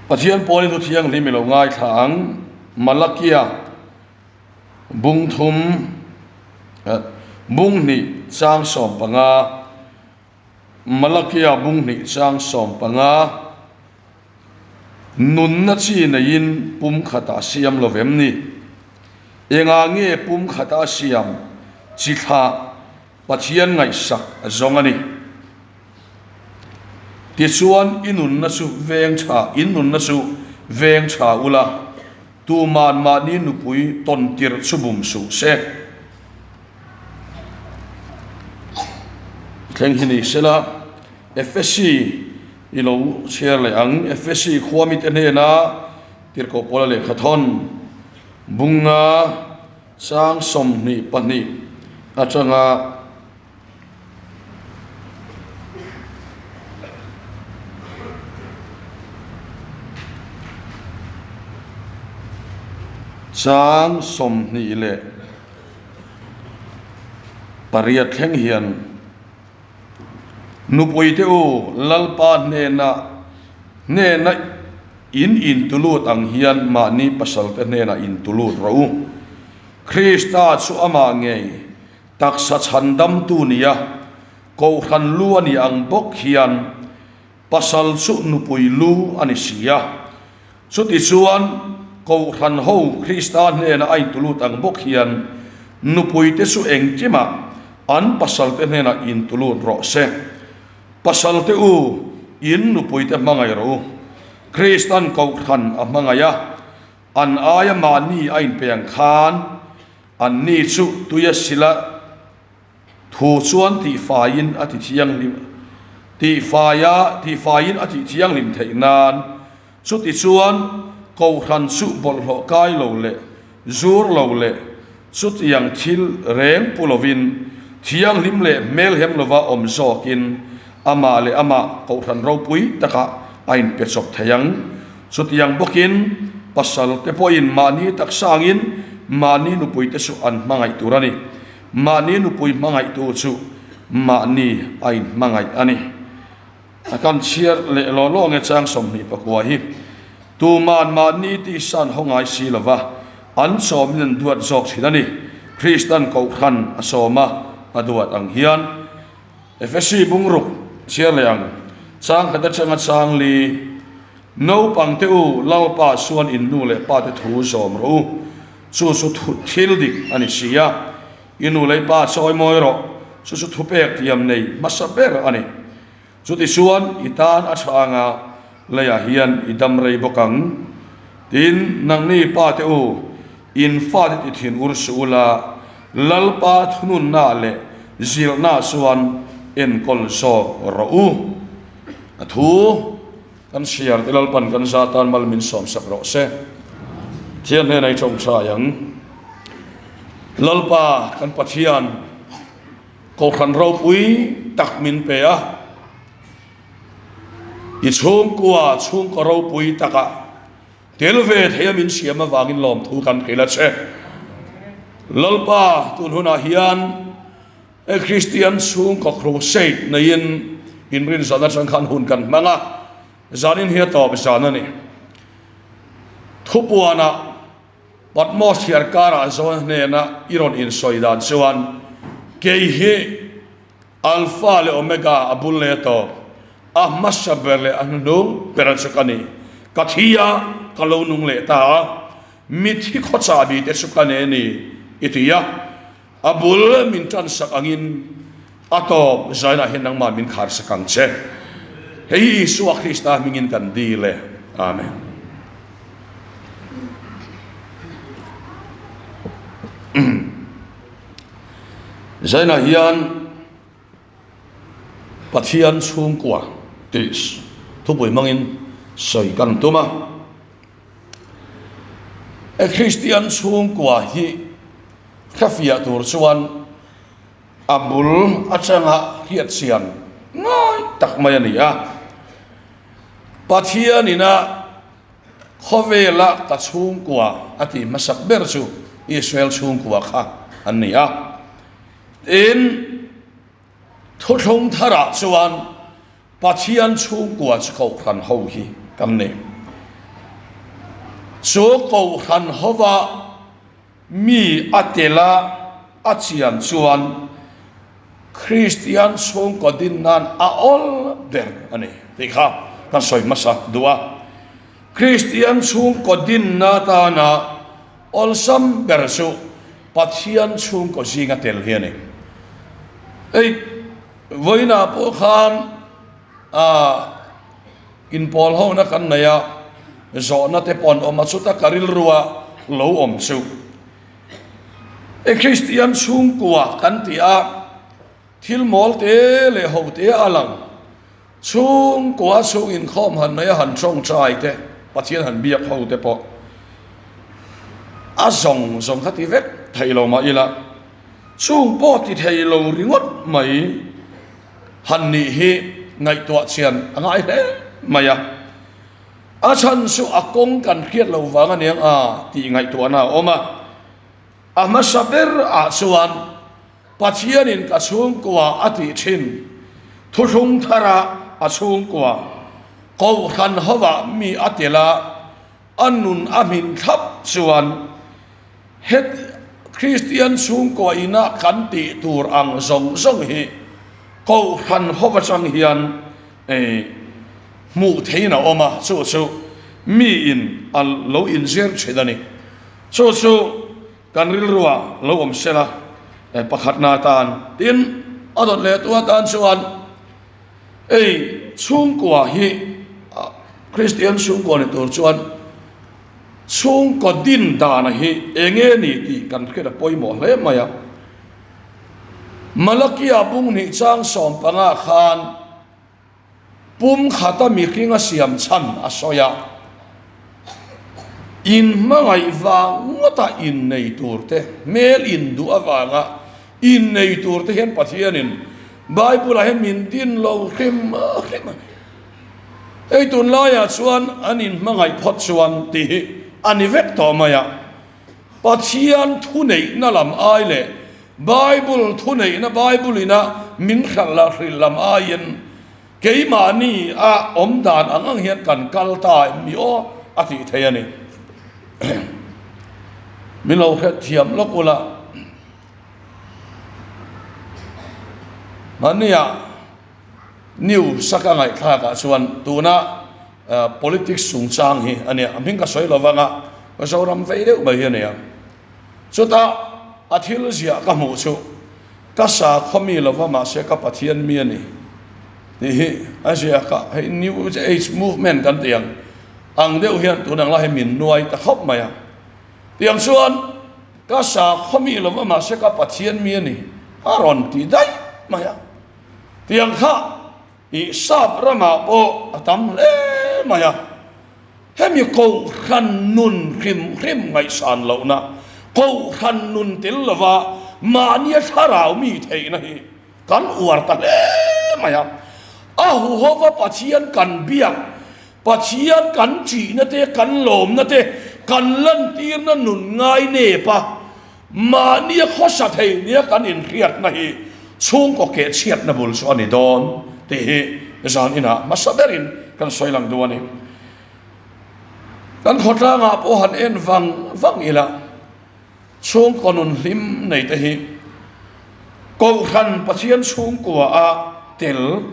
Pathian poli tu thiang lim lo ngai thang malakia bung thum bung ni chang som panga malakia bung ni chang som panga nun na chi na in pum khata siam lovem ni enga nge pum khata siam chi tha pathian ngai sak zongani ti chuan inun na su veng tha inun na su veng tha ula tu man ma ni nu pui ton tir chubum su se thleng hini sela FSC ilo share le ang FSC khwamit ene na tir ko pola le khathon bunga sang som ni pani achanga sang som ni le pariat thleng hian nupui te u lalpa ne na in tulut ang hian ma ni pasal te ne na in tulut ro Krista chu ama ngei taksa chandam tu nia ko khan lu ani ang bok hian pasal chu nupui lu ani sia chu ti chuan ko khan ho Krista ne na ai tulut ang bok hian nupui te chu eng chima an pasal te ne na in tulut ro se pasal te u in nupui te mangai ro Kristan ko khan a mangaya an aya mani ain peng khan an ni chu tuya sila thu chuan ti fain ati thiang lim ti fain ati thiang lim theinan chu ti chuan ko khan chu bol ho kai lo le zur lo le chu tiang thil reng pulovin thiang lim le mel hem lova om zokin ama le ama ko khan ro pui taka ain pe chok thayang sutiang bokin pasal te poin mani tak sangin mani nupui te su an mangai turani mani nupui mangai tu chu mani ain mangai ani akan chiar le lo lo nge chang som ni pakwa hi tu man mani ti san hongai si lova an som nin duat jok thilani Kristan ko khan asoma aduat ang hian FSC bungruk chiar leang sang kata changa sang li no pang te u lau pa suan in nu le pa te thu som ro chu thil dik ani sia inu le pa choi moi ro chu thu pek tiam nei masaber ani chu ti suan itan achanga le ya hian idam rei bokang tin nang ni pa te u in fa ti thin ur sula lal pa thunun na le zil na suan en kol so ro u thu kan siar tilal pan kan satan mal min som sak ro se thian ne nai chong cha yang lalpa kan pathian ko khan ro pui tak min pe a i chung ko ro pui taka telve thaya min siama wangin lom thu kan khela che lalpa tun huna hian e Christian chung ko crusade na in rin sana sang khan hun kan manga zanin hi to besana ni thupuana patmos hiar kara zo ne na iron in soidan chuan ke hi alpha le omega abul le to ahmasaber le anu perachukani kathia kalonung le ta mithi khocha bi te sukane ni itia abul min tan sak angin atop zaina hinang ma min khar sakang che hei Isu Krista mingin kan dile amen zaina hian pathian chung kwa tis thupui mangin soi kan tuma e Christian chung kwa hi khafia tur chuan abul achanga hiat sian ngai tak mayani a pathian ina khovela ta chung kwa ati masak ber chu Israel chung kwa kha ania in thuthong thara chuan pathian chung kwa chu kho khan ho hi kam ne số cầu khăn hova mi atela achian chuan Christian sung ko din nan a all der ani tikha kan soi masa dua Christian sung ko din na ta na all sam bersu pathian sung ko singa tel hiani ei voina po khan in pol ho na kan naya zo na te pon om chuta karil ruwa lo om chu e Christian sung ko kan tia thil mol te le ho te alang chung kwa chung in khom han naya han chong chai te pathian han biak ho te po a zong khati vet thailo ma ila chung po ti thailo ringot mai han ni hi ngai tua chian angai he maya a chan su akong kan khiat lo wanga niang ti ngai tua na oma ama saber a chuan pathian in ka chung kwa ati thin thu thung thara a chung kwa ko khan hawa mi atela annun amin thap chuan het Christian chung kwa ina kan ti tur ang zong hi ko khan hawa chang hian mu theina oma chu mi in al lo in zer chedani chu kan ril ruwa lo om sela pakhat na tan tin adon le tua tan chuan chung kwa hi Christian chung kwa ni tur chuan chung ko din da na hi enge ni ti kan khela poimo hle maya malakia bung ni chang som panga khan pum khata mi kinga siam chan asoya in mangai wa ngota in nei turte mel in du awanga in nei turte hen pathianin bible hen min din lo khim ei tun la ya chuan anin mangai phot chuan ti ani vek to maya pathian thu nei na lam ai le bible thu nei na bible ina min khalla lam aien keimani a omdan angang hian kan kalta mi o ati thayani milo khet thiam lokula mania new saka ngai thaka chuan tuna politics sung chang hi ani aming ka soi lawanga zoram veideu mai hi ania chuta athil zia ka mu chu ka sa khomi lawama se ka pathian mi ani ni asia ka new age movement kan tiang ang deuh hian tunang la he min nuai ta khop maya tiang chuan ka sa khomi lawama se ka pathian mi ani aron ti dai maya tiang kha i sap rama po atam le maya hemi ko khan nun khim ngai san lo na ko khan nun til lawa mania tharau mi theina hi kan uar ta le maya ahu hova pathian kan biak pathian kan chi na te kan lom na te kan lan tir na nun ngai ne pa mania khosa thei nia kan in riat na hi chung ko ke chiat na bul so ani don te hi zan ina masaberin kan soilang duani kan khota nga po han en wang ila chung konun hlim nei te hi ko khan pathian chung ko a tel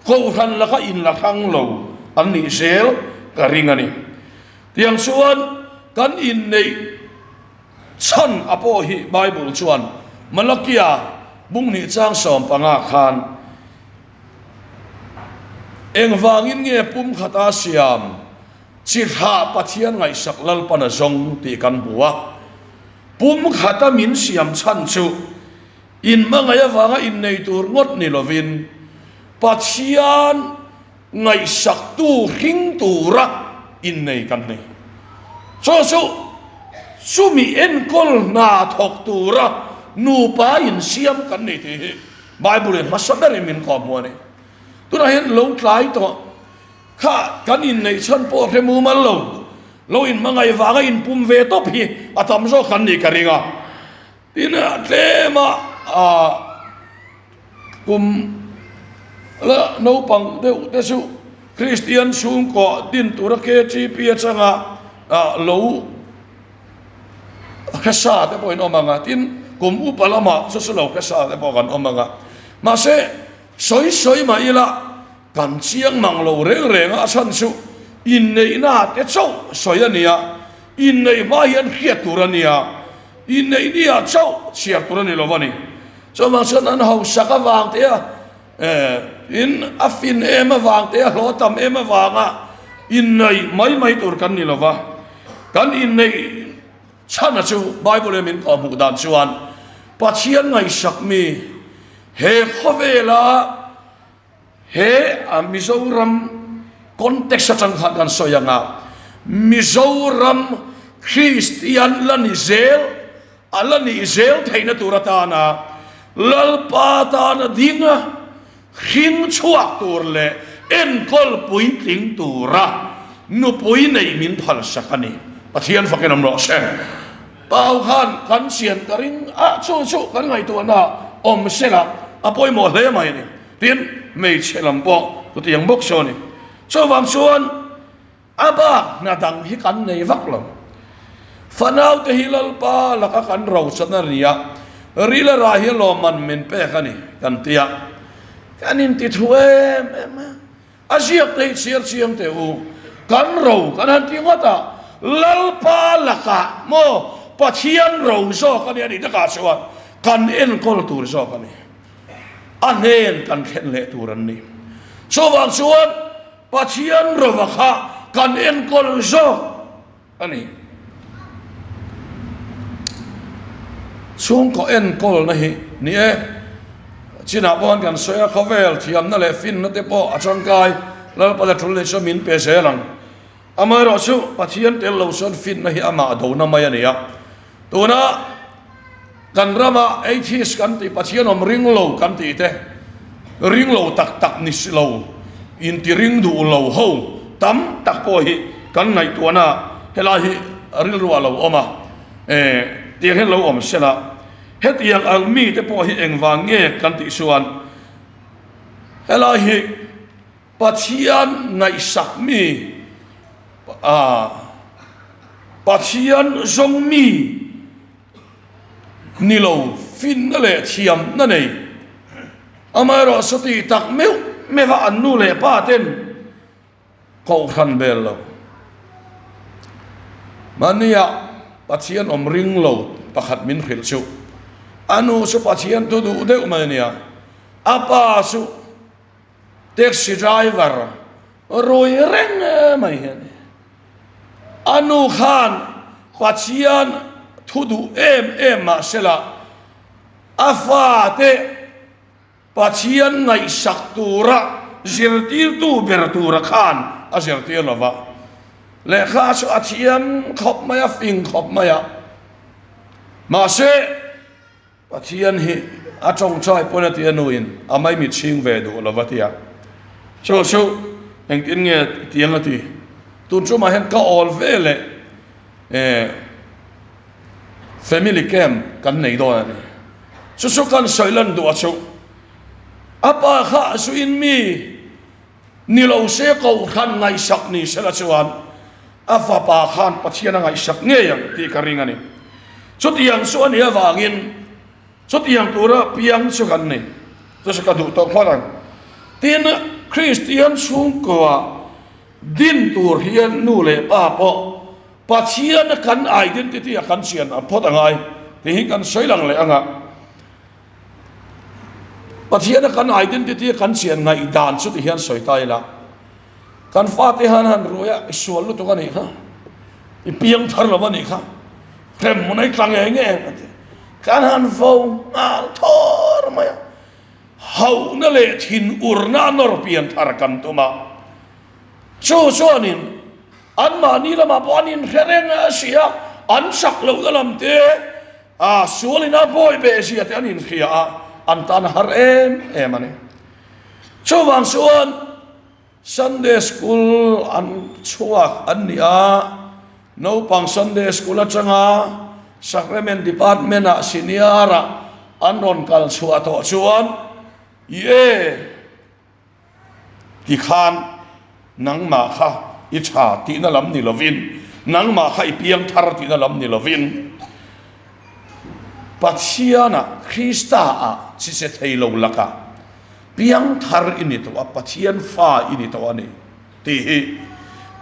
ko khan la ka in la khang lo an ni sel ka ringani tiang chuan kan in nei chan apo hi bible chuan malakia bung ni chang som panga khan eng wangin nge pum khata siam chirha pathian ngai saklal pana zong ti kan buwa pum khata min siam chan chu in mangaya wanga in nei tur ngot ni lovin pathian ngai sak tu hing tura in nei kan nei so mi en kol na thok tura nu pa in siam kan nei ti bible masaber min ko mo ne tu na hen lo tlai to kha kan in nei chan po remu mal lo in mangai wanga in pum ve to phi atam zo kan ni karinga tina tema pum la no pang deu te su Christian sung ko din tura ke chi pia changa lo khasa te point omanga tin kum upalama so lo khasa te pokan omanga mase soi ma ila kan chiang mang lo reng a san su in nei na te chau soi ania in nei ma hian khiat turania in nei nia chau chiak turani lo wani so mang san an hau saka wang te in afin ema wang te lo tam ema wanga in nei mai tur kan ni lo wa kan in nei chana chu bible min ko mu dan chuan pachian ngai sak mi he khovela he mizoram context atang khan soyanga mizoram christian lani zel alani zel theina turatana lalpatana dinga khin chuak turle en kol pui tling tura nu pui nei min phal sakani pathian fakin amro se pau khan kan sian karing a chu kan ngai tu na om sela apoi mo hle mai ni tin mei chelam po tu tiang bok so ni so wang chuan aba na dang hi kan nei vak lo fanau te hilal pa laka kan ro sanaria rila rahi lo man men pe khani kan tia kanin ti thuem asiak te siar siang te u kan ro kan han ti ngata lalpa laka mo pathian ro so kan ani ta ka chuan kan en kol tur so kan ni anen kan khen le turan ni so wang chuan pathian ro kha kan en kol so ani chung ko en kol na hi ni china bon kan soya khavel thiam na le fin na te po achang kai lal pa la thul le so min pe se lang amai ro chu pathian tel lo son fin na hi ama do na mai ani ya to na kan rama atheist kan ti pathian om ring lo kan ti te ring lo tak ni lo in ti ring du lo ho tam tak po hi kan ngai to na hela hi ril ru lo oma ti hen lo om sela het yang al mi te po hi eng wang nge kan ti suan hela hi pathian ngai sak mi pathian zong mi ni lo fin na le thiam na nei amai ro sati tak meu me va anu le pa ten ko khan bel lo mania pathian om ring lo pakhat min khil chu anu su pathian tu du de mania apa su taxi driver roi reng mai hen anu khan pathian thudu em ma sela afate pathian ngai saktura zirtir tu bertura khan azirtir lova le kha su athian khop maya fing khop maya ma se pathian hi atong choi ponati anuin amai mi ching ve do lovatia so eng tin nge tiang ati tun chu ma hen ka ol vele family camp kan nei do ani su kan soilan do chu apa kha su in mi ni lo se ko khan ngai sak ni sela chuan afa pa khan pathian ngai sak nge yang ti karing ani chu tiang su ani awangin chu tiang tura piang chu kan nei chu ka du to kholang tin christian chung ko din tur hian nu le pa po pathian kan identity kan sian a phot angai ti hi kan soilang le anga pathian kan identity kan sian ngai dan chu ti hian soi tai la kan fatihan han ruya isual lu to kan ni kha i piang thar lo ni kha krem munai klang nge kan han vo al thor maya hau na le thin urna nor pian thar kan tuma chu anin an ma ni lama bonin hereng asia an sak lo dalam te sualina boy be sia te anin khia an tan har em ani chu wang suan Sunday school an chuak an nia no pang Sunday school atanga sacrament department a seniora an ron kal chua to chuan ye ti khan nang ma kha i cha ti na lam ni lovin nang ma khai piang thar ti na lam ni lovin pathiana Krista a chi se thei lo laka piang thar ini to pathian fa ini to ani ti hi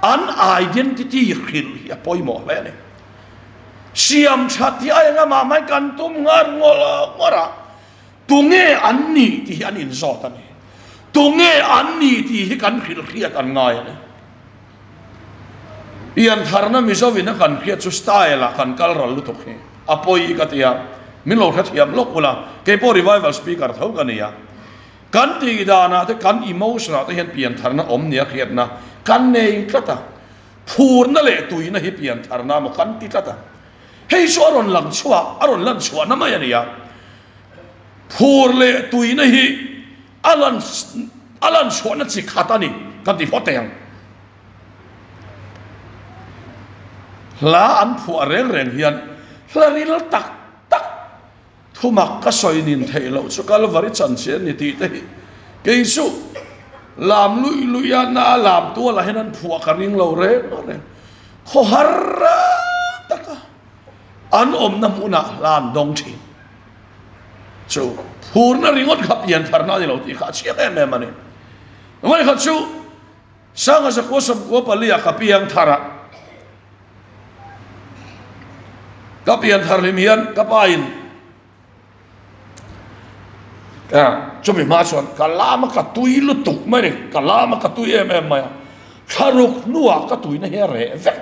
an identity khil ya poimo le ne siam chati ay nga ma mai kan tum ngar ngora tunge anni ti an in zo ta ne tunge anni ti hi kan khil khiat an ngai ne ian tharna mi zo wina kan khiat chu style a kan kal ral lu to khe apoi ka tia min lo that hiam lok ula ke po revival speaker thau kan ya kan ti dana te kan emotion te hian pian tharna om nia khiat na kan nei klata phur na le tuina hi pian tharna mo kan ti klata hei so aron lang chua aron lan chua na mai ania phur le tuina hi alan chua na chi khatani kan ti photeng la an phu reng reng hian hlaril tak tak thumak ka soinin theilo chu kalvari chan chen ni ti te keisu lam lui lui ya na lam tu la henan phu ka ring lo re kho har taka an om na muna lam dong thi chu phur na ringot khap yan tharna ni lo ti kha chi em em ani mai kha chu sanga sa ko sam ko palia ka piang thara kapian harlimian kapain cumi masuan kalama katui lutuk mai kalama katui em mai kharuk nuwa katui na here vek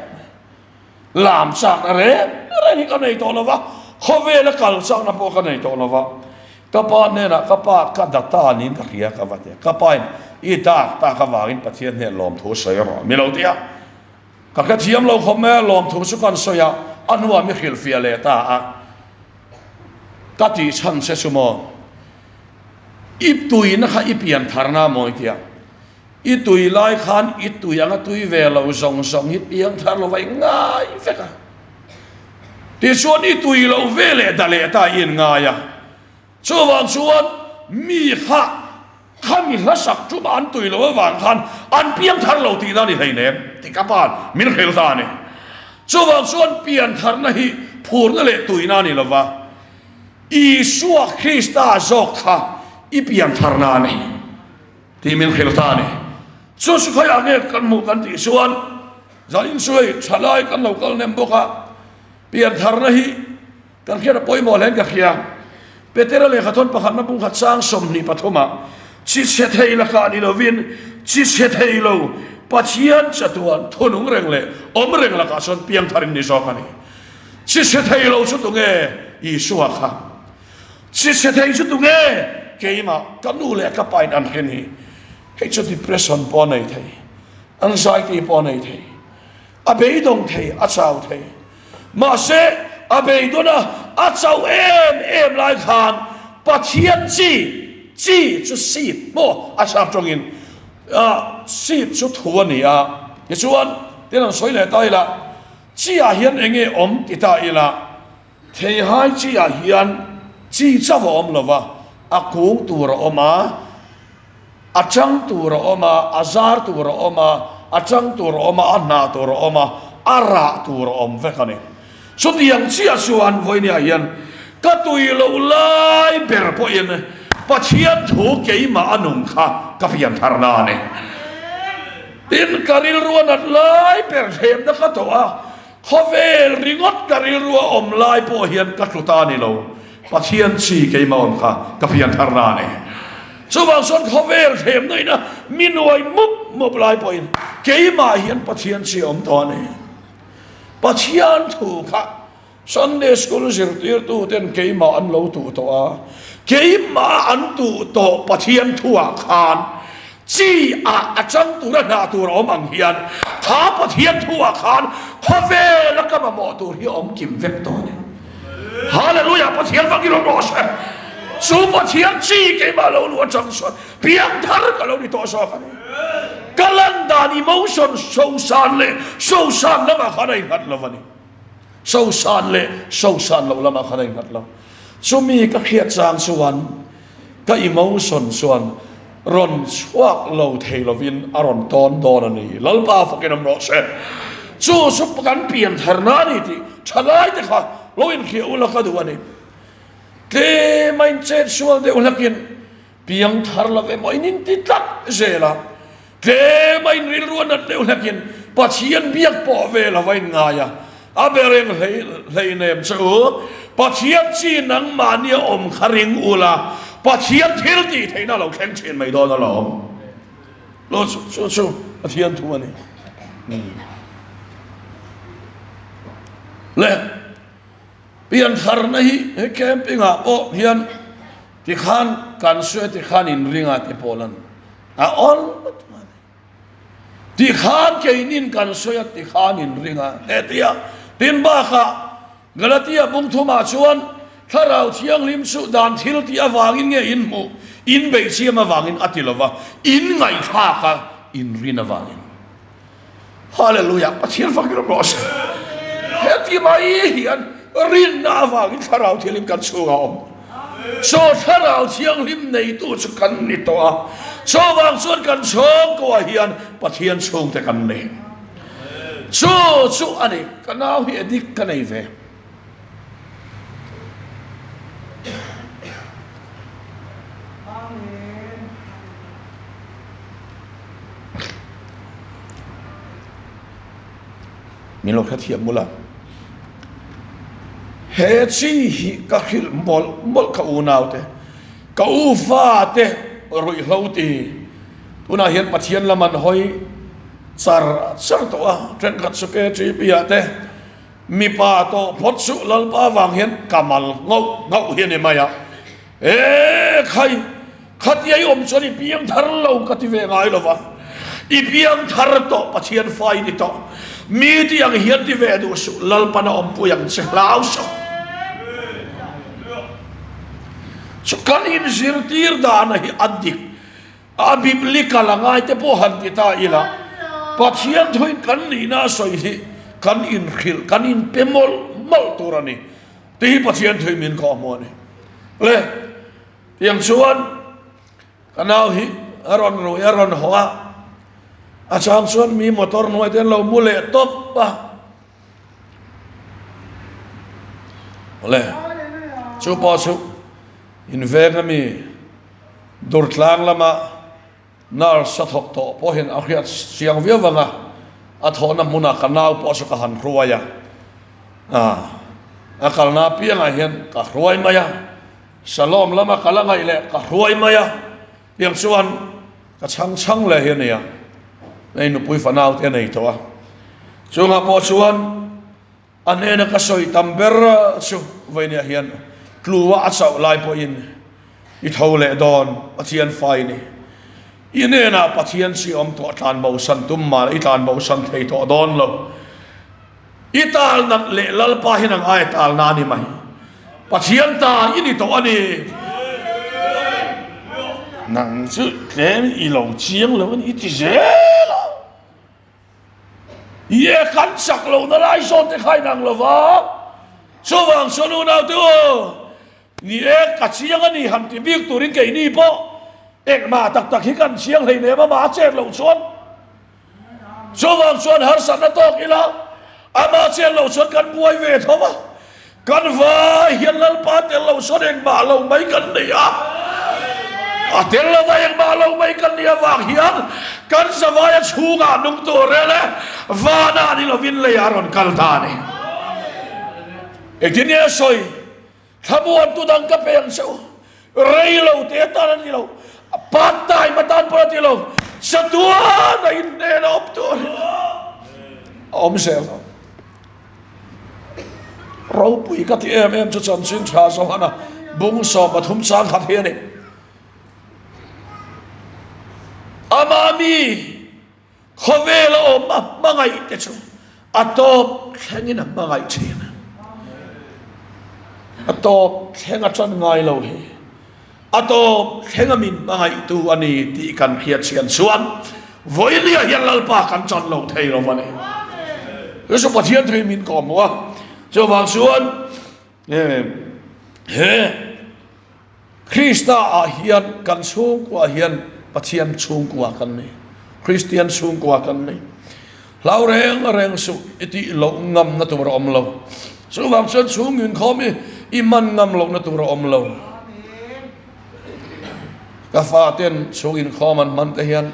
lam sak na re ni ka nei to lova khove la kal sak na po ka nei to lova kapa ne na kapa ka data nin ka khia ka vate kapain ita ta ka wangin pathian ne lom thu soi ro milotia ka thiam lo khome lom thu su kan soya anwa mi khil fia le ta a kati chan se sumo iptui na kha ipian tharna moi tia itui lai khan itui anga tui ve lo zong zong hit piang thar lo vai ngai veka ti suan itui lo ve le da le ta in ngaya chuwan chuan mi kha khami la sak chu an tui lo wang khan an piang thar lo ti na ni hei ne ti kapan min khil ta ni chuwan chuan pian thar na hi phur na le tui na ni lova Isua Krista zokha ipian thar na ni ti min khil ta ni chu su khai ane kan mu kan ti suan zain suai thalai kan lo kal nem boka pian thar na hi kan khia poi mo len ka khia petera le khathon pakhat na pung khat sang som ni pathoma chi se thei la ka ni lovin chi se thei lo pathian chatuan thonung reng le om reng la ka son piang tharin ni so ka ni chi se thei lo chu tu nge Isua kha chi se thei chu tu nge keima kanu le ka pain an kheni hei chu depression po nei thei anxiety po nei thei abei dong thei a chau thei ma se abei dona a chau em lai khan pathian chi chu sip mo a chap tongin sip chu thuan ni a ye chuan ten an soi le tai la chi a hian enge om ti ta ila thei hai chi a hian chi chaw om lova a kung tur oma achang tur oma azar tur oma achang tur oma anna tur oma ara tur om vekani so tiang chia suan voi ni hian ka tui lo lai ber po yen pathian thu keima anum kha ka pian tharna ne tin karil ruan at lai per hem na ka to a khovel ringot karil ru om lai po hian ka tuta ni lo pathian chi keima om kha ka pian tharna ne so wang son khovel hem nei na minoi mup lai po in keima hian pathian chi om to ne pathian thu kha Sunday school zirtir tu ten keima an lo tu to a keima an tu to pathian thua khan chi a achang tu ra na tu ro mang hian tha pathian thua khan khove la ka mo tu hi om kim vek to ne hallelujah pathian va ki ro ro se su pathian chi keima lo lu chang so piang thar ka lo ni to so ka kalandan emotion so san la ma khanai hat lo vani so san lo lama khanai ngat lo sumi ka khiat chang suan ka emotion suan ron chuak lo thei lovin aron ton don ani lalpa fakin am ro se chu kan pian tharna ni ti thalai te kha loin khi ula ka duani te main chet sual de ulakin piang thar la ve moi nin ti tat zela te main ril ruan at de ulakin pathian biak po ve la vai ngaya abereng lei nem chu pathian chi nang mania om kharing ula pathian thil ti theina lo khen chen mai do na lo lo chu pathian thu ani le pian thar na hi camping a o hian ti khan kan sue ti khan in ringa ti polan a all ti khan ke inin kan sue ti khan in ringa etia tin ba kha galatia bung thuma chuan tharau thiang lim su dan thil ti awangin nge in mu in be chiam awangin atilova in ngai kha ka in rin awangin hallelujah pathian fakir bros heti mai hian rin na awangin tharau thilim kan chu ga om so tharau thiang lim nei tu chu kan ni to a so wang chuan kan chong ko hian pathian chung te kan nei chu ani kanau hi edik kanai ve min lo khat hiam mula he chi hi ka khil mol ka u nau te ka u fa te roi hlo ti tuna hian pathian laman hoi char to a tren khat su ke chi pia te mi pa to phot su lal pa wang hian kamal ngau hian e maya e khai khat yai om choni piam thar lo ka ti ve ngai lo wa i piam thar to pathian fai ni to mi ti yang hian ti ve du su lal pa na om pu yang se lau so kan in zirtir da na hi adik a biblika langai te po han ti ta ila pathian thoin kan ni na soi hi kan in khil kan in pemol mal turani ti pathian thoi min ko mo ni le yang chuan kanau hi aron hoa a chang chuan mi motor noi ten lo mule top ba le chu pa chu in veng mi dur tlang lama nar sathok to po hin a khiat siang via wanga a thona muna kanau po su ka han ruaya a kalna pianga hian ka ruai maya salom lama kalangai le ka ruai maya piang chuan ka chang le hian ya nei nu pui fanau te nei to a chunga po chuan anena ka soi tamber chu voinia hian tluwa a chau lai po in i thole don pathian fai ni inena pathian si om to tlan bo san tum ma i tlan bo san thei to don lo i tal nak le lal pa hin ang ai tal na ni mai pathian ta ini to ani nang chu tlem i lo chiang lo ni ti zela ye kan sak lo na lai son te khai nang lo wa so wang so nu na tu ni e ka chiang ani ham ti bik turin ke ni po ek ma tak hi kan chiang hei ne ma che lo chuan so wang chuan har san na tok ila ama che lo chuan kan buai ve thoma kan va hian lal pa te lo so ek ma lo mai kan ni a tel lo vai ek ma lo mai kan ni a wang hian kan savaya chunga nung to re le va na ni lo vin le aron kal ta ni ek din ye soi thabuan tu dang ka peng so rei lo te ta ni lo patai matan po ti lo sa tua na in ne op to om se ro pui ka ti em chu chan sin tha so hana bung so pathum chang khat he ni amami khovela om mangai te chu atop khangin mangai china atop khenga chan ngai lo he atop khenga min mangai tu ani ti kan khiat sian suan voilia hian lalpa kan chan lo thei lo mane so pathian thei min kom wa so wang suan he Krista a hian kan chung kwa hian pathian chung kwa kan ni Christian chung kwa kan ni lau reng su iti lo ngam na tura om lo su wang chen su ngin khomi iman ngam lo na tura om lo ka fa ten su in khoman man te hian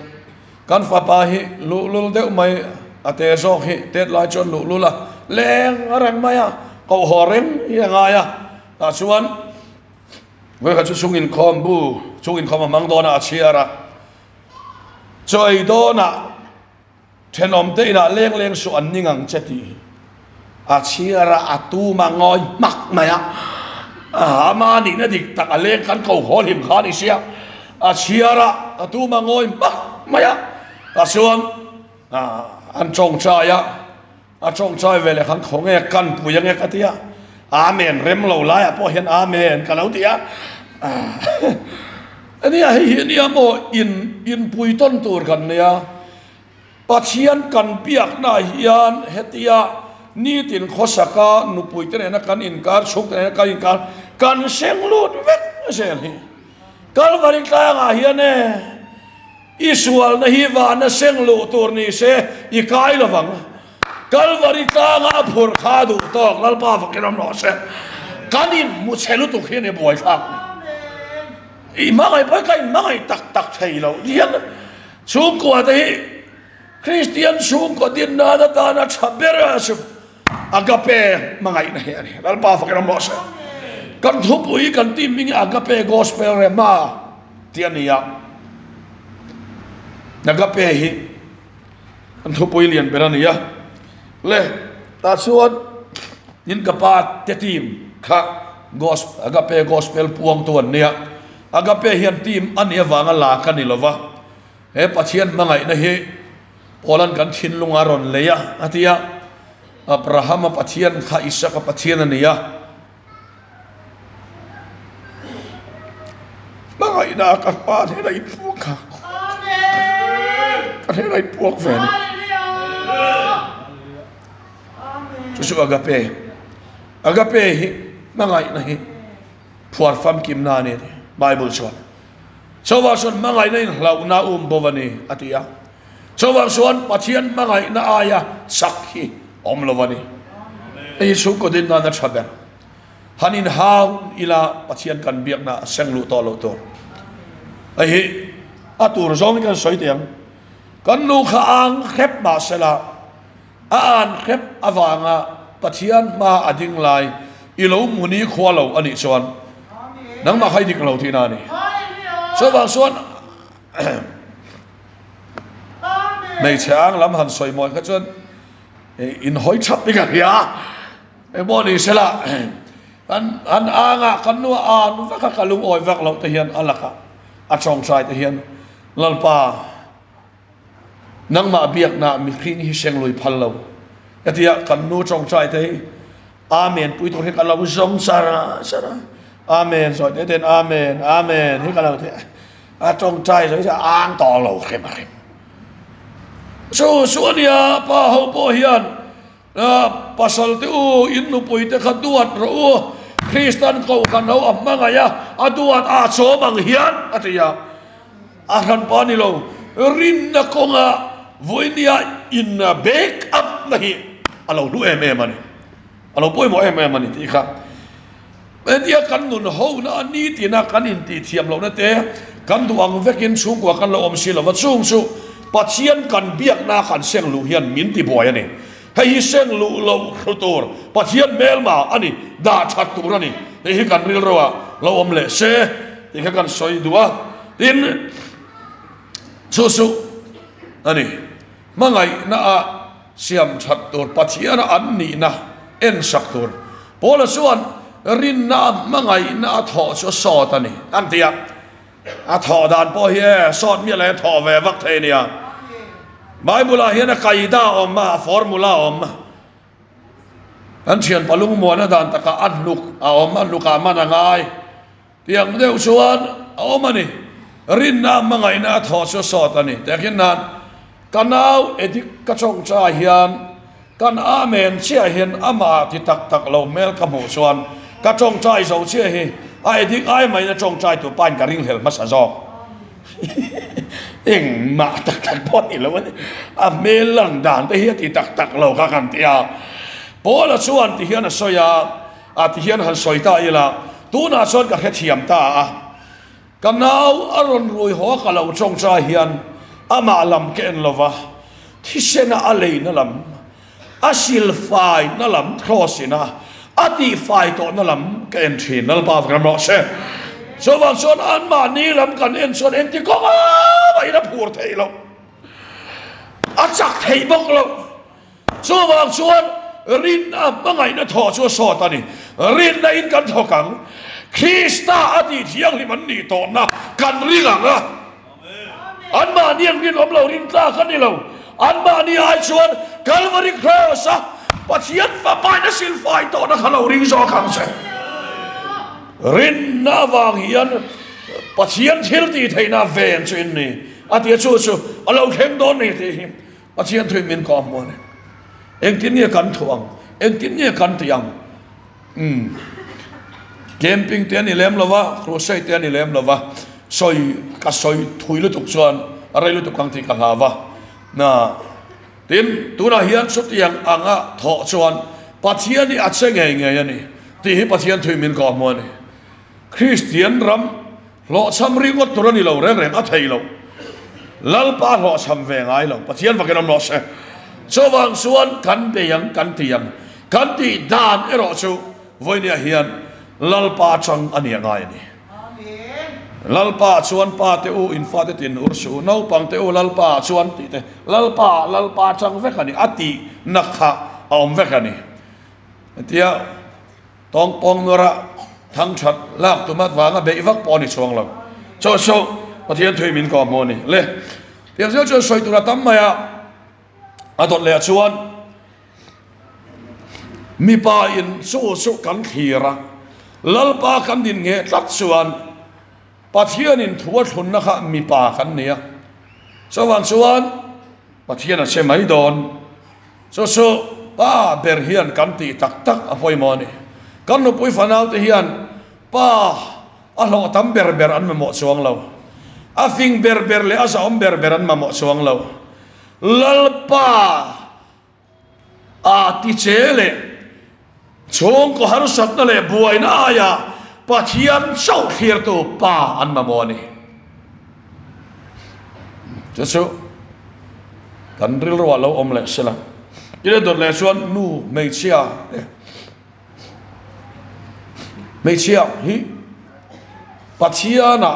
kan fa pa hi lu deuh mai ate zo hi tet lai chon lu la leng rang maya ko horem ya nga ya ta chuan we ka chu sungin khom bu sungin khom mang do na chiara choi do na thenom te na leng su an ningang cheti a chiara atu mangoi mak maya ama ni na dik tak aleng kan ko holim khani sia a chiara atu mangoi mak maya ta chuan an chong cha ya a chong chai vele khan khonge kan puyang e katia amen rem lo la po hian amen kalau tia ani a hi ni amo in pui ton tur kan nia pathian kan piak na hian hetia ni tin khosaka nu pui te na kan inkar chuk te na kan inkar kan seng lut vet sen hi kalvari ka nga hian e isual na hi wa na seng lu tur ni se i kai lawang kalvari ka nga phur kha du tok lal pa fakiram no se kanin mu chelu tu khian e boy phak i mangai boy kai mangai tak thei lo hian chung ko te Christian chung ko din na ta na chabera su agape mangai na hian lal pa fakiram no se kan thupui kan timing agape gospel re ma tiania nagape hi an thupui lian berania le ta chuan in kapat te team kha gospel agape gospel puang tuan nia agape hian team an ewanga la kan ilova he pathian mangai na hi polan kan thin lunga ron leya atia abraham pathian kha isaac pathian ania mangai na ka pa he lai puak kha kan he lai puak ve ni su agape hi mangai na hi phuar fam kim na ni bible chuan chowa son mangai na hlau na bovani atia chowa son pathian mangai na aya sakhi om lovani ei su ko din na chaber hanin hau ila pathian kan biak na senglu to lo to ai atur zong kan soi tiang kan nu kha ang khep ma sela an khep awanga pathian ma ading lai ilo muni khwalo ani chuan nang ma khai dik lo thina ni so ba suan mei chang lam han soi moi kha chuan in hoi chap bi ka ya e mo ni sela an anga kan nu an va ka kalung oi vak lo te hian alaka a chong chai te hian lalpa nang ma biak na mi khring hi seng loi phal lo katia kan nu chong chai te amen pui to he ka lo zong sara amen so te den amen he ka lo te a chong chai so ja ang to lo khem so nia pa ho po hian pasal te u in nu pui te khaduat ro Kristan ko kan ho amanga ya aduat a so mang hian atia a kan pa ni lo rin na ko nga voinia in back up nahi alo lu mani alo poi mo mani ti kha dia kan nun ho na ni ti na kan in ti thiam lo na te kan duang vekin chung ko kan lo om si lo wa chung su pathian kan biak na kan seng lu hian min ti boy ani hei seng lu lo khutor pathian mel ma ani da that tur ani hi kan ril rowa lo om le se ti kan soi duwa tin su ani mangai na a siam that tur pathian an ni na en sak tur pola suan rin na mangai na tho so tani an tia a tho dan po hi sot mi le tho ve vak the nia bible a hian a kaida om ma formula om an thian palung mo na dan taka an luk a om an luka man angai tiang deu suan a om ani rin na mangai na tho so tani takin nan kanau edik ka chong cha hian kan amen chia hian ama ti tak lo mel ka mu suan ka chong chai zo chia hi ai dik ai mai na chong chai tu pan ka ring hel ma sa zo eng ma tak pon ni lo a melang dan te hi ti tak lo ka kan tia pola chuan ti hian a soya a ti hian han soita ila tu na chon ka khe thiam ta a kanau aron rui ho ka lo chong cha hian ama lam ke en lova thi sena alei na lam asil fai na lam crossina ati fai to na lam ke en thin nal pa ka ro se so wang son an ma ni lam kan en son en ti ko ai na phur thei lo a chak thei bok lo so wang son rin a mangai na tho chu so ta ni rin na in kan tho kang Krista ati thiang li man ni to na kan ri lang a an ma ni ang rin om lo rin ta kan ni lo an ma ni ai chuan Calvary cross a pathian fa pai na sil fai to na khalo ring zo kang se rin na wang hian pathian thil ti theina ven chin ni atia chu alo khem don ni ti pathian thui min ko mo ne eng tin ni kan thuang eng tin ni kan tiang camping te ni lem lova crusade te ni lem lova soi ka soi thui lu tuk chuan arai lu tuk kang ti ka hawa na tin tuna hian su tiang anga tho chuan pathian ni ache nge nge ani ti hi pathian thui min ko mo ne Christian ram lo cham ri ngot tur ni lo reng a thei lo lal pa lo cham ve ngai lo pathian va kenom lo se so wang suan kan te yang kan ti dan ero chu voi ni hian lal pa chang ani ngai ni lal pa chuan pa te u in fa te tin ur su no pang te u lal pa chuan ti te lal pa chang ve khani ati nakha om ve khani tia tong pong nora thang chat lak tumat wanga be vak poni chuang lo cho pathian thui min ko mo ni le tiang jo soi tu ra tam maya adot le chuan mi pa in su kan khira lalpa kan din nge tlat chuan pathian in thuwa thun na kha mi pa kan nia so wan chuan pathian a che mai don so pa ber hian kan ti tak a foi mo ni kan no pui fanau te hian pa a lo tam ber an mo chuang lo a fing ber le asa om ber an mo chuang lo lalpa a ti chele chung ko har sat na le buai na ya pathian sau khir tu pa an ma mo ni chu kan ril ro lo om le sela ile dot le chuan nu mei chia hi pathiana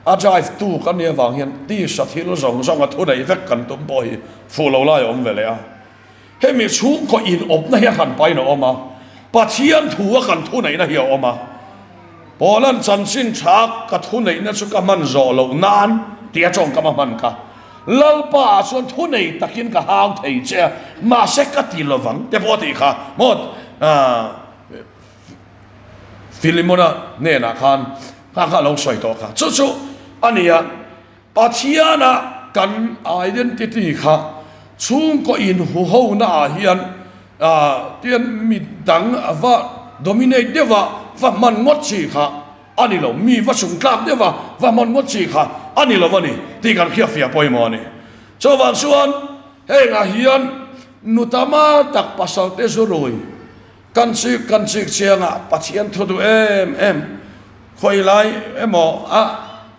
a drive tu kan ne wang hian ti sa thil zong a thu dai vek kan tum boi fu lo lai om ve le a he mi chung ko in op na hi kan pai no oma pathian thu a kan thu nei na hi oma polan chan sin thak ka thu nei na chu ka man zo lo nan tia chong ka man ka lalpa chuan thu nei takin ka hang thei che ma se ka ti lovang te bo ti kha mot Filimona ne na khan ka lo soi to kha chu ania pathiana kan identity kha chung ko in hu ho na hian tian mi dang ava dominate deva va man ngot chi kha ani lo mi va chung klap deva va man ngot chi kha ani lo wani ti kan khia fia poi mo ni cho wang suan he nga hian nutama tak pasal te zuroi kan sik chianga pathian thodu em khoi lai emo a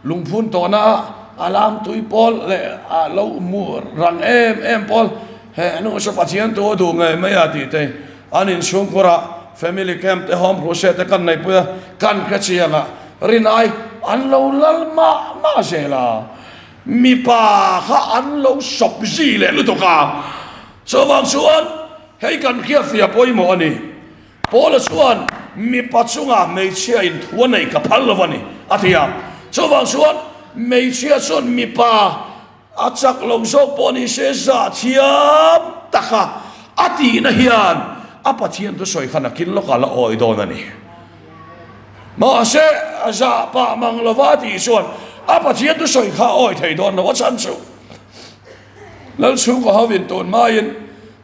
lungphun to na alam tui pol le a lo mu rang em pol he no so pathian to du ngai mai ati te anin chung kora family camp te home process te kan nei pu kan kha chianga rinai an lo lal ma zela mi pa kha an lo sop ji le lu to ka so wang suan hei kan khia fia poi mo ani Paul suan mi pachunga mei chia in thua nei ka phal lovani athia so wang suan mei chia son mi pa achak long so poni se za thiam takha ati na hian apathian to soi khana kin lokala oi don ani ma se aza pa mang lovati suan apathian to soi kha oi thei don wa chan chu lal chung ko hawin ton main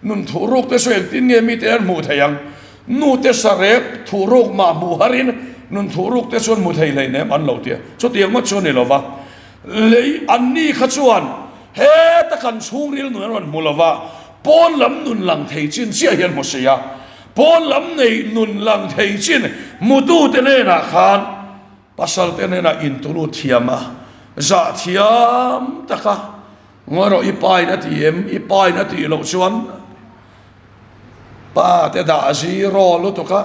nun thuruk te soi tin nge mi ter mu thayang nu te sarek thuruk ma mu harin nun thuruk te chon mu thei lai ne an lo tia chu tiang ma chu ni lova lei anni khachuan he ta kan chungril nuan mulawa pon lam nun lang thei chin sia hian mo sia pon lam nei nun lang thei chin mutu te ne na khan pasal te ne na intulu thiama za thiam taka ngoro ipai na ti lo chuan pa te da zero lu to ka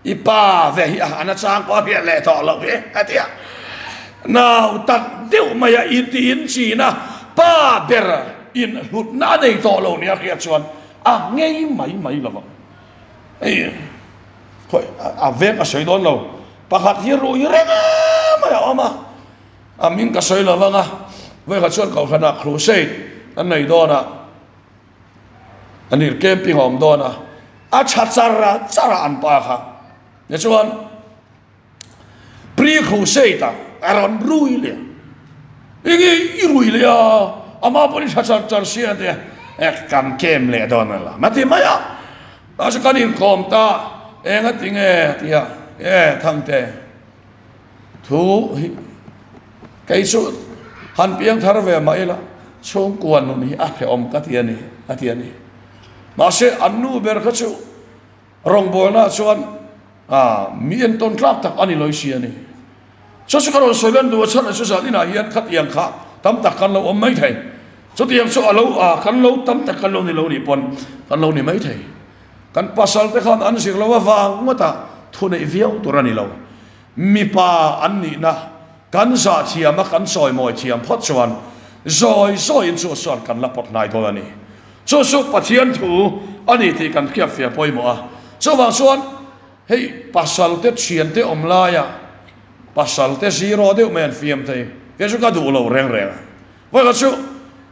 ipa ve hi ana chang pa phe le to lo ve atia nào tận tiêu mày in chỉ na pa ber in hụt na đây to lâu nè kia chuan nghe mấy là vậy ấy thôi về cái sợi đón lâu pa hạt hi rồi re mày mà mình cái sợi là vâng với cái chuan cầu khăn crusade anh này đó anh đi camping hòm đó chara an pa kha nhớ chuan pre crusade aron rui le igi rui le ama poli char sia de kam kem le don la mati maya as kanin kom ta enga tinge tia thang te thu kai su han piang thar ve mai la chong kuan nu ni a phe om ka tia ni ma se annu ber kha chu rong bol na chuan mi en ton klap tak ani loi sia ni so karo soilan du chan so sa dina hian khat yang kha tam tak kan lo om mai thai so tiang so alo kan lo tam tak kan lo ni pon kan lo ni mai thai kan pasal te khan an sik lo wa ngota thu nei viau turani lo mi pa an ni na kan sa thiam kan soi moi thiam phot chuan zoi in so son kan la pot nai do ani so pathian thu ani ti kan khia fia poi mo so wang suan hei pasal te chian te om la ya pasal te zero de men fiam te yesu ka du lo reng wa ka chu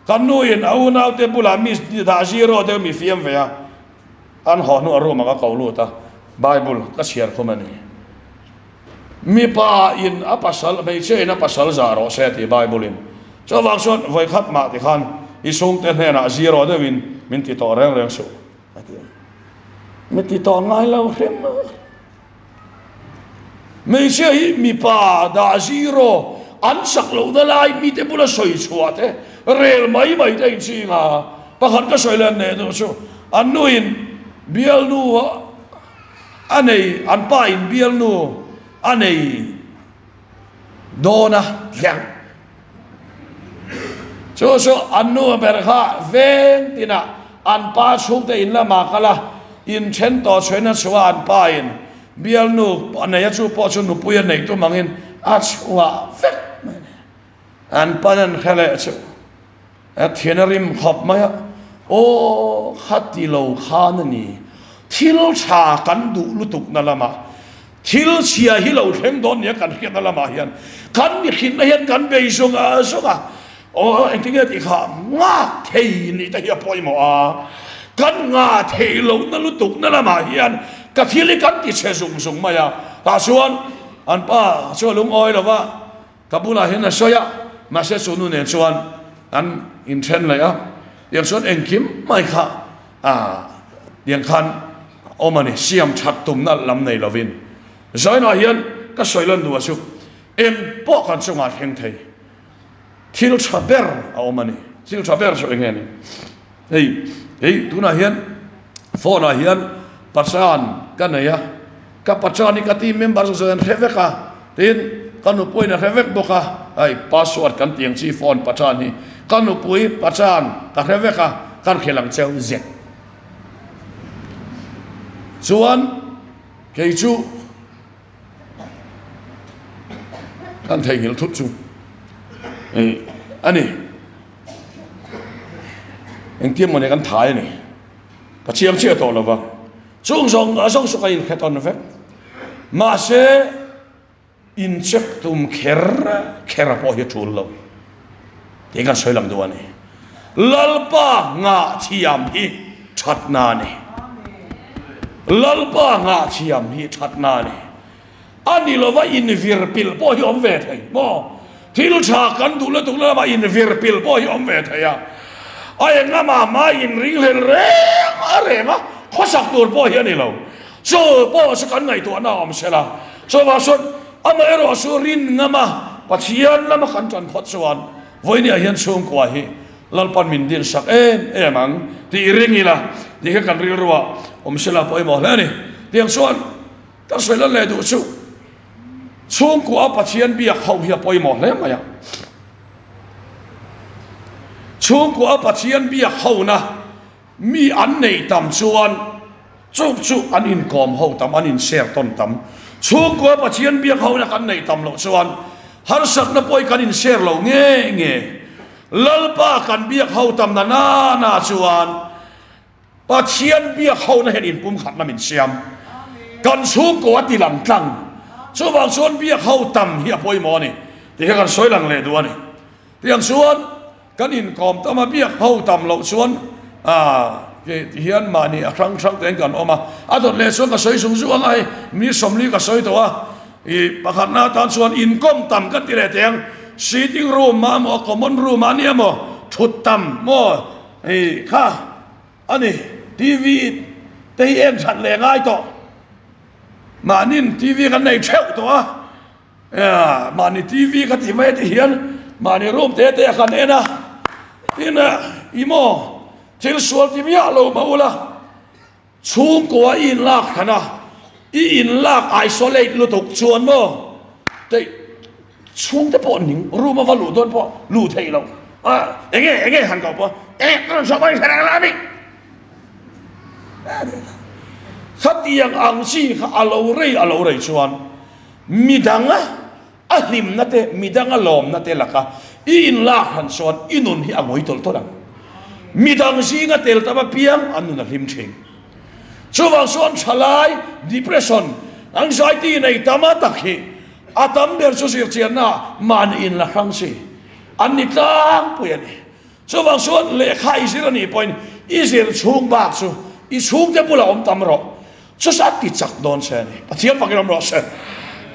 kan nuin au nau te bula mi da zero de mi fiam ve an ho nu aro ma ka kaulu ta bible ka share ko mani mi pa in a pasal me che na pasal zaro se ti bible in so wang suan voi khat ma ti khan i sung te na zero de win min ti to reng su mi ti to ngai lo rem mấy chơi mi pa da zero ăn sắc lâu đó lại mi te bula soi chua thế rel mấy đây chi nga pa khan ka soi lên nè đó số anh nuin biel nu anh này anh pa in biel nu anh này dona yang so anh nu ber kha ven tina anh pa sung te in la ma kala in chen to chena chua anh pa in bial nu anaya chu po chu nu puya nei to mangin achwa vek an panan khale chu athenarim khop maya o khati lo khan ni thil cha kan du lutuk na lama thil chia hi lo thleng don ya kan khiat na lama hian kan ni khin na hian kan be songa o engtinga ti kha nga thei ni ta hi poi mo kan nga thei lo na lutuk na lama hian ka thili kan ti che sung maya ta chuan an pa chu lung oi lawa kabula hin na soya ma se sunu ne chuan an in then la ya yang chuan engkim mai kha yang khan omani siam that tum na lam nei lovin zoina hian ka soilan du chu em po kan chunga heng thei thil chaber omani thil chaber so engeni hei tuna hian phone a hian pasan kan ya ka pachani ka team member so en reveka tin kanu pui na revek boka ai password kan tiang chi phone pachani kanu pui pachan ka reveka kan khelang cheu zet chuan ke chu kan thei hil thut chu ani eng tiam mo ne kan thai ni ka chiam che to lova sung so kain kheton ve ma se in chek tum kher po hi thul lo te kan soilam do ani lalpa nga thiam hi thatna ni lalpa nga thiam hi thatna ni ani lo va in vir pil po hi om ve thai mo thil tha kan du la va in vir pil po hi om ve thai ya ai nga ma in ring hel re ma khosak tur po hi ani lo so po sa kan ngai to na om sela so wa son ama ero su rin ngama pathian lama kan chan khot chuan voi ni a hian chung kwa hi lalpan min din sak ang ti ringila ti ka kan ril ruwa sila poi mo hlani tiang chuan ta soilan le du chu chung kwa pathian biak ho hi poi mo hle maya chung kwa pathian biak ho na mi an nei tam chuan chu an in kom ho tam an in share ton tam chung kwa pathian biak ho na kan nei tam lo chuan har sak na poi kan in share lo nge lalpa kan biak ho tam na chuan pathian biak ho na hen in pum khat na min siam kan chung kwa ti lam tlang chu wang chuan biak ho tam hi poi mo ni ti kan soilang le du ani tiang chuan kan in kom tama biak ho tam lo chuan ke hian mani a rang ten kan oma adot le chuan ka soi sung zuang ai mi somli ka soi to i pakhat na tan chuan in kom tam ka ti le teng sitting room ma mo common room ani mo thut tam mo kha ani tv te en chat le ngai to manin tv kan nei theu to mani tv ka ti mai ti hian mani room te kan ena ina imo til sual ti mia lo maula chung ko in lak khana in lak isolate lu tok chuan mo te chung te po ning room va lu don po lu thei lo enge han ka po kan so bai thara la mi khatiang ang si kha alo rei chuan midanga ahlim na te midanga lom na te laka in lak han chuan inun hi angoi tol to lang midang si nga tel tama piang anu na hlim thing chuwang chuan thalai depression anxiety nei tama takhi atam ber chu sir chian na man in la hang si ani tang puyani chuwang chuan le khai sir ani point isir chung bak chu I chung te pula tam ro chu sa ti chak don se ni pathian pakiram ro se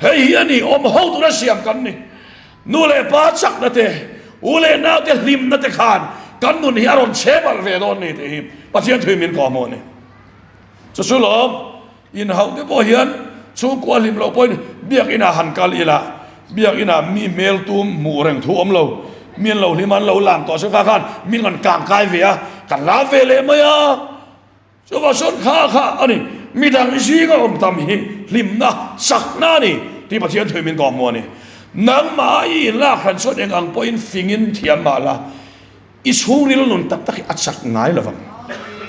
hei ani ho tu na siam kan ni nu le pa chak na te ule na te hlim na te khan kan nun hi aron chebal ve don ni te hi pathian thui min ko mo ni chu su lo in hau te bo hian chu ko lim lo point biak ina han kal ila biak ina mi mel tum mu reng thu om lo min lo liman lo lang to su kha khan min kan kang kai ve a kan la ve le ma ya chu ba son kha ani mi dang ji ga om tam hi lim na sak na ni ti pathian thui min ko mo ni nang ma I la khan so eng ang point fingin thiam ma la I chung ril nun tak tak atsak ngai lawang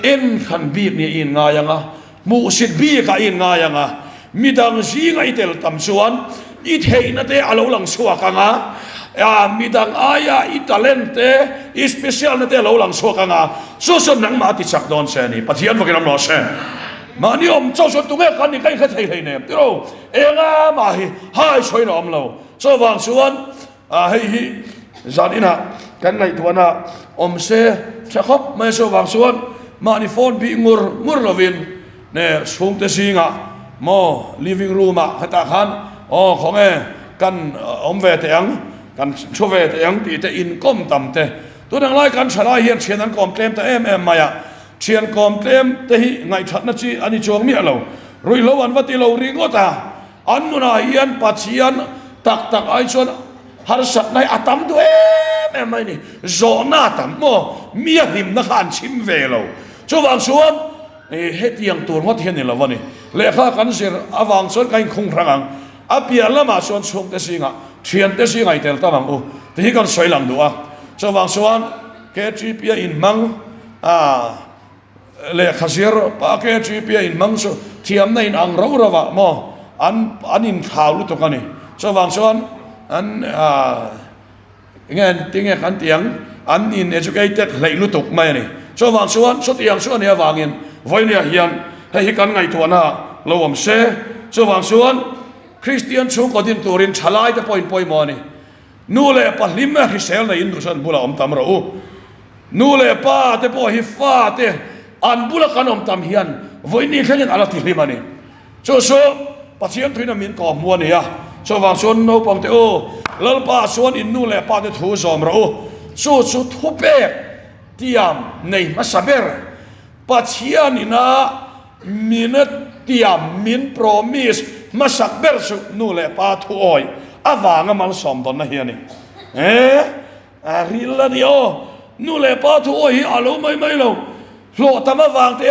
en khan bi ni in nga yanga mu sit bi ka in nga yanga midang ji ngai tel tam chuan I thei na te alo lang suwa ka nga midang aya I talente I special na te alo lang suwa ka nga so nang ma ti chak don se ni pathian mo kinam lo se mani om cho so tu nge kan ni kai kha thei ne tiro enga ma hi hai choi no om lo so wang chuan hei hi zanina kan ngai tuana om se chakhop mai so wang chuan mani phone bi ngur lovin ne sung te singa mo living room a khata khan khong kan om ve te ang kan chu ve te ang ti te in kom tam te tu dang lai kan chala hian chian an kom tlem ta em maya chian kom tlem te hi ngai that na chi ani chong mi alo rui lo an wati lo ringota an nu na hian pathian tak ai chuan har sat nai atam tu em mai ni zo na tam mo mi him na khan chim ve lo chu wang chuan het yang tur ngot hian ni lawani le kha kan sir awang chuan kain khung rangang apia lama chuan chung te singa thian te singa tel tamang u te hi kan soilang du a chu wang chuan ke chi pia in mang le khasir pa ke chi pia in mang so thiam na in ang ro rawa mo an in khau lu to kani chu wang chuan an ngen tinge kan tiang an in educated lei lu tuk mai ni so wang chuan so tiang chuan ya wangin voi ne hian hei kan ngai tuana lo om se so wang chuan Christian chung ko din turin thalai te point mo ni nu le pa lim hi sel na in du san bula om tam ro nu le pa te po hi fa te an bula kan om tam hian voi ni khanin ala ti hlimani so pathian thuina min ko mo ni ya so wang chuan no pong te lal pa chuan in nu le pa te thu zom ro chu thu pe tiam nei ma saber pathian ina minat tiam min promise masak ber su nu le pa thu oi awanga mal som don na hiani rila ni o nu le pa thu o hi alo mai mai lo lo tama wang te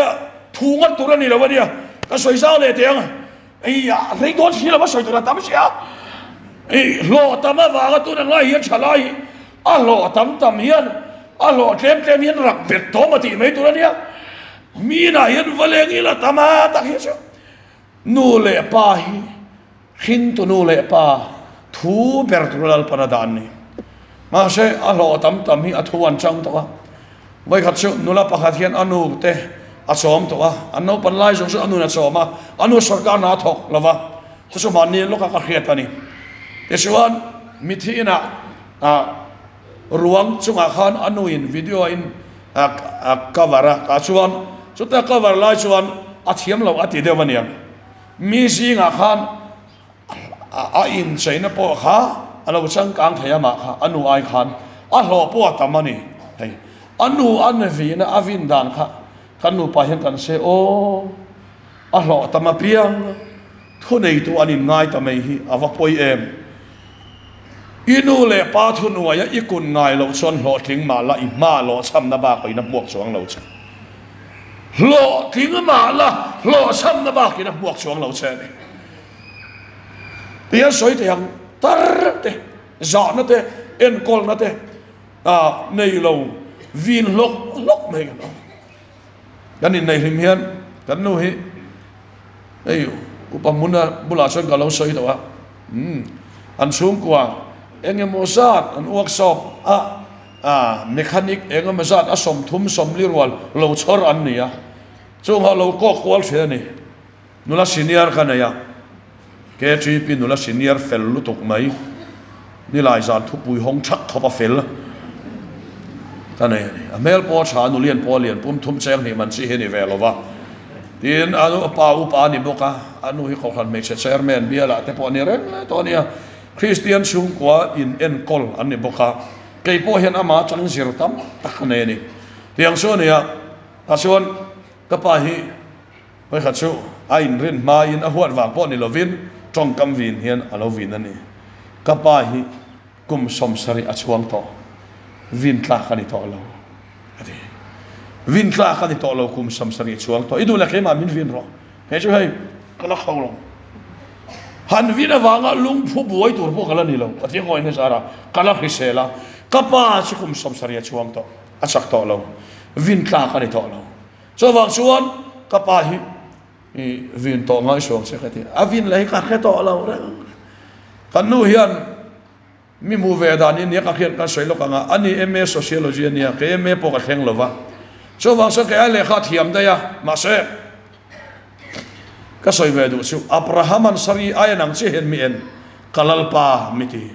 thu ngat tu ni lo wa dia ka soi sao le te ang ai ya rei don si la ba soi tu la tam sia ai lo tama wang tu na ngai hian chalai a lo tam hian a lo tlem hian rak vet to ma ti mai tu ni mi na hian valengi la tama tak hi chu nu le pa hi khin tu nu le pa thu ber tu lal panadan ni ma se a lo tam hi a thuan chang to wa vai khat chu nu la pakhat hian anu te a som to wa anu pan lai jong chu anu na soma anu sarkar na thok lova chu ma ni lo ka khiat ani te chuan mi thi na ruang chunga khan anu in video in cover ka chuan chu ta cover lai chuan a thiam lo ati dewaniam mi si nga khan a in chaina po kha alo chang kang thaya ma kha anu ai khan a hlo po tamani hei anu an vi na avin dan kha kanu pa hian kan se o a hlo tama piang thu nei tu anin ngai ta mai hi awa poi em inu le pa thu nu ya ikun ngai lo chon hlo thing ma la i ma lo cham na ba koi na buak chuang lo cha lo thing ma la lo cham na ba ki na buak chuang lo cha ni tia soi te yang tar te za na te en kol na te nei lo vin lok mai kan kan in nei him hian kan nu hi ei upamuna bula son ka lo soi to wa an sum kwa engemo zat an workshop mechanic engemo zat a som thum som lirwal lo chor an nia chung ha lo ko kwal the ni nula senior kana ya ke chi pin nula senior fel lu tok mai ni lai zan thu pui hong thak thopa fel kana ya mel po cha nu lian po lian pum thum cheng ni man chi he ni velova tin anu pa upa ni boka anu hi khan me chairman biala te po ni ren to nia Christian sung kwa in en kol an ni boka kei po hian ama chang zir tam tak ne ni tiang so nia ta chuan ka pa hi vai kha chu a in rin ma in a huat wang po ni lovin tong kam vin hian alo vin ani ka pa hi kum som sari a chuang to vin tla khani to lo ati vin tla khani to lo kum som sari chuang to idu la khema min vin ro he chu hei kala khawlo han vina wanga lung phu buai tur po kala ni lo ati ngoi ne sara kala khisela kapa chikum som saria chuang to achak to lo vin tla khani to lo so wang chuan kapa hi vin to ngai song se khati avin lai ka khe to lo ra kan nu hian mi mu ve dan ni ka khian ka sei lo ka nga ani MA sociology ni ka MA po ka thleng lova so wang so ka le kha thiam da ya ma se ka soi ve du chu Abraham an sari aya nang che hen mi en kalal pa miti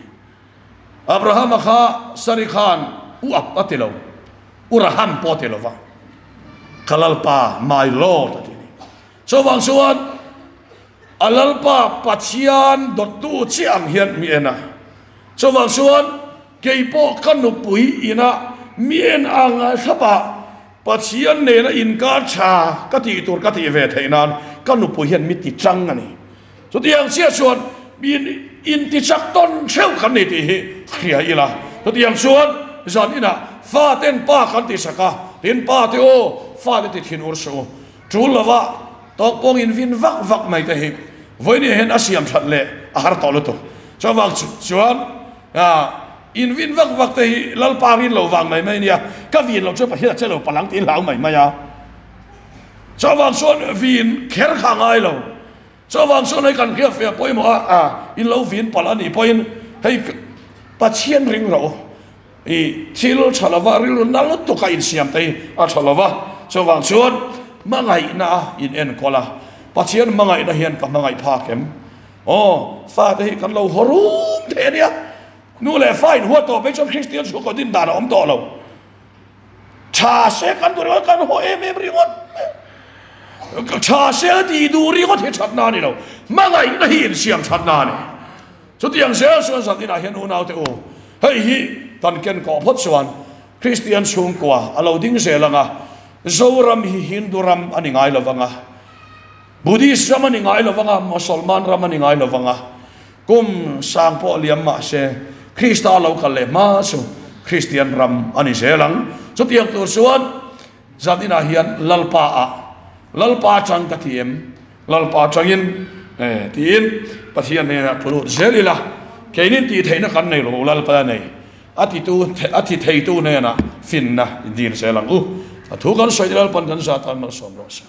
Abraham kha sari khan u ap atilo uraham potelo va kalal pa my lord atini so wang suan alal pa pachian dot tu chiang hian mi ena so wang suan keipo kanu pui ina mi en anga sapa pachian ne na in ka cha ka ti tur ka ti ve thainan kanu pu hian mi ti chang ani so tiang sia chuan bin in ti chak ton cheu kan ni ti hi khria ila so tiang chuan zan ina fa ten pa kan ti saka tin pa te o fa te ti thin ur so tu lawa tok pong in vin vak mai te hi voi ni hen asiam that le a har to lo to so wang chuan in vin vak te hi lal pa rin lo wang mai nia ka vin lo chu pa hi che lo palang tin lau mai ya so wang son vin kher khang ai lo so wang son ai kan khia fe poi mo in lo vin palani poin hei pathian ring ro thil chalawa ril nal to ka in siam tai a chalawa so wang son mangai na in en kola pathian mangai na hian ka mangai pha kem fa te kan lo horum the nia nu le fine huwa to be chom Christian su ko din dana om to lo cha se kan dur kan ho em ringot cha se di du ringot he chat na ni lo mangai na hin siam chat na ni so tiang se so sa din a hian u nau te o hei hi tan ken ko phot chuan Christian sung kwa alo ding se langa zoram hi hinduram ani ngai lo wanga Buddhist ram ani ngai lo wanga Musalman ram ani ngai lo wanga kum sang po liam ma se Krista lo kal le ma su Christian ram ani selang so tiang tur suan zatina hian lalpa chang katiem lalpa changin tin pathian ne na thulu zelila keinin ti theina kan nei lo lalpa nei ati thei tu ne na fin na din selang thu kan soidal pan kan sa tan mar som ro sa